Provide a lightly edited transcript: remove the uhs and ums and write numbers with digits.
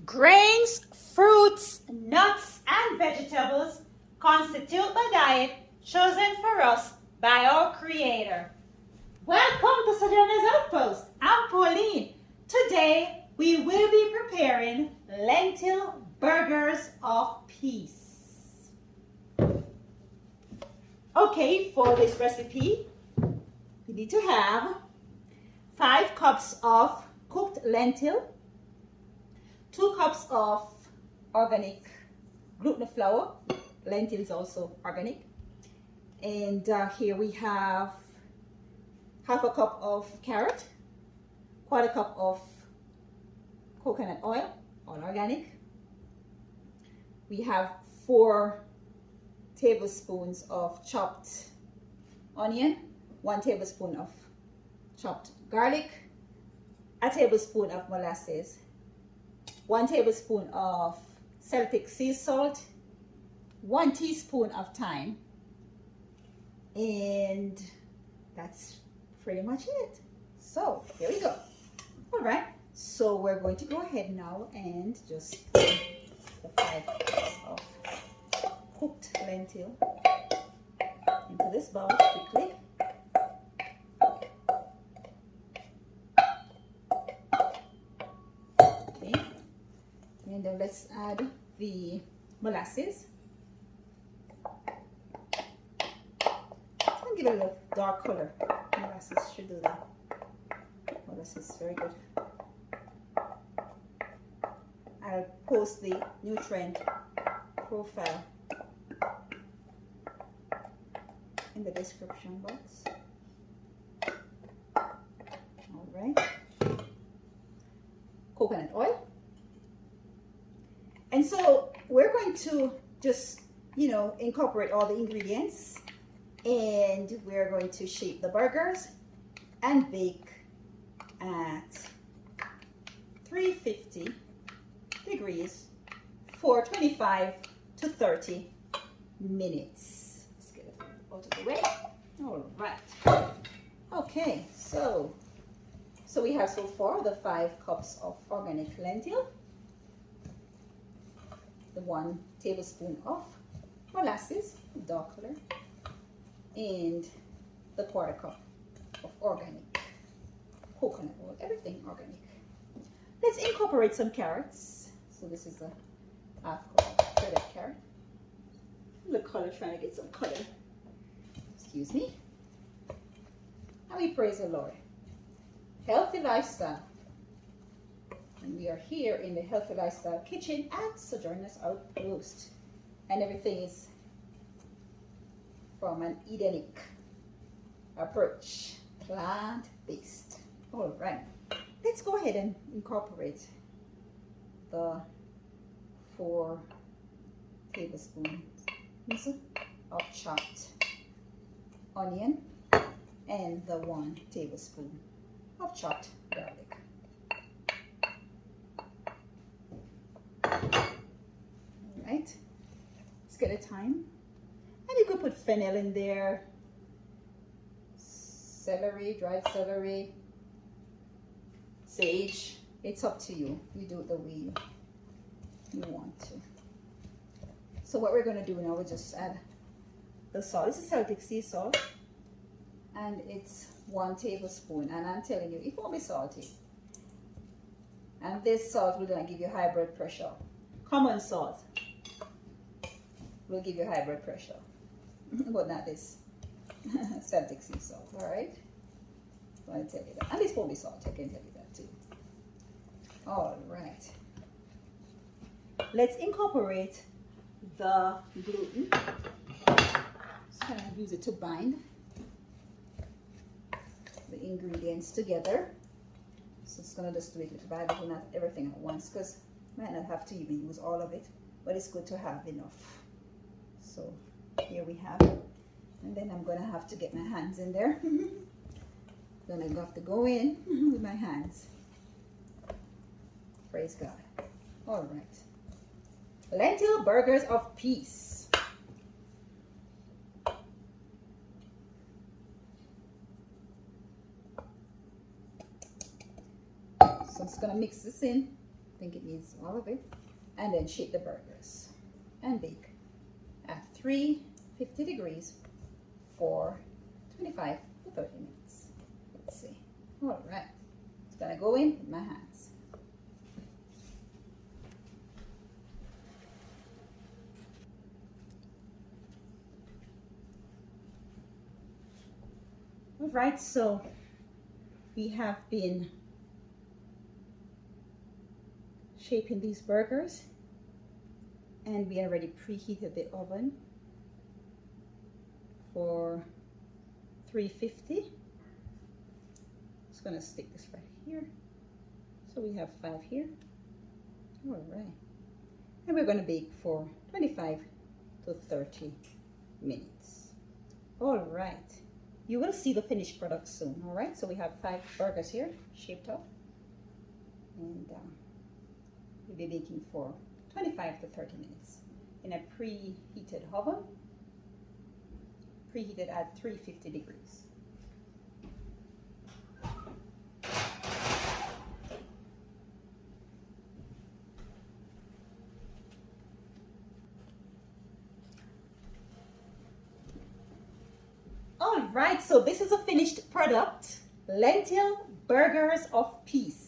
Grains, fruits, nuts, and vegetables constitute the diet chosen for us by our Creator. Welcome to Sojourner's Outpost. I'm Pauline. Today we will be preparing lentil burgers of peace. Okay, for this recipe, we need to have 5 cups of cooked lentil, 2 cups of organic gluten flour. Lentil is also organic. And here we have half a cup of carrot, quarter cup of coconut oil, all organic. We have 4 tablespoons of chopped onion, 1 tablespoon of chopped garlic, a tablespoon of molasses, 1 tablespoon of Celtic Sea Salt, 1 teaspoon of thyme, and that's pretty much it. So here we go. All right, so we're going to go ahead now and just put the 5 cups of cooked lentil into this bowl quickly. Okay, and then let's add the molasses. Give it a little dark color. Molasses should do that. Molasses is very good. I'll post the nutrient profile in the description box. All right. Coconut oil. And so we're going to just, incorporate all the ingredients, and we're going to shape the burgers and bake at 350 degrees for 25 to 30 minutes. Let's get it out of the way. All right. Okay, so we have so far the 5 cups of organic lentil, the 1 tablespoon of molasses, dark color, and the quarter cup of organic coconut oil, everything organic. Let's incorporate some carrots. So this is a half cup of shredded carrot. The color, trying to get some color. Excuse me. And we praise the Lord. Healthy lifestyle. And we are here in the Healthy Lifestyle Kitchen at Sojourner's Outpost. And everything is from an Edenic approach, plant-based. All right, let's go ahead and incorporate the 4 tablespoons of chopped onion and the 1 tablespoon of chopped garlic. All right, let's get a thyme. And you could put fennel in there, celery, dried celery, sage. It's up to you. You do it the way you want to. So what we're going to do now is just add the salt. This is Celtic Sea Salt, and it's 1 tablespoon. And I'm telling you, it won't be salty. And this salt will not give you high blood pressure. Common salt will give you high blood pressure. But not this Celtic Sea Salt, all right? I want to tell you that. And this won't be salt, I can tell you that too. All right. Let's incorporate the gluten. Just kind of use it to bind the ingredients together. So it's going to just do it little by little, not everything at once, because you might not have to even use all of it, but it's good to have enough. So here we have, and then I'm going to have to get my hands in there. Then I have to go in with my hands. Praise God. All right. Lentil burgers of peace. So I'm just going to mix this in. think it needs all of it. And then shape the burgers and bake at 350 degrees for 25 to 30 minutes. Let's see. All right. It's gonna go in with my hands. All right, so we have been shaping these burgers, and we already preheated the oven for 350. Just gonna stick this right here. So we have 5 here. All right. And we're gonna bake for 25 to 30 minutes. All right. You will see the finished product soon, all right? So we have 5 burgers here, shaped up. And we'll be baking for 25 to 30 minutes in a preheated oven, preheated at 350 degrees. All right, so this is a finished product, lentil burgers of peace.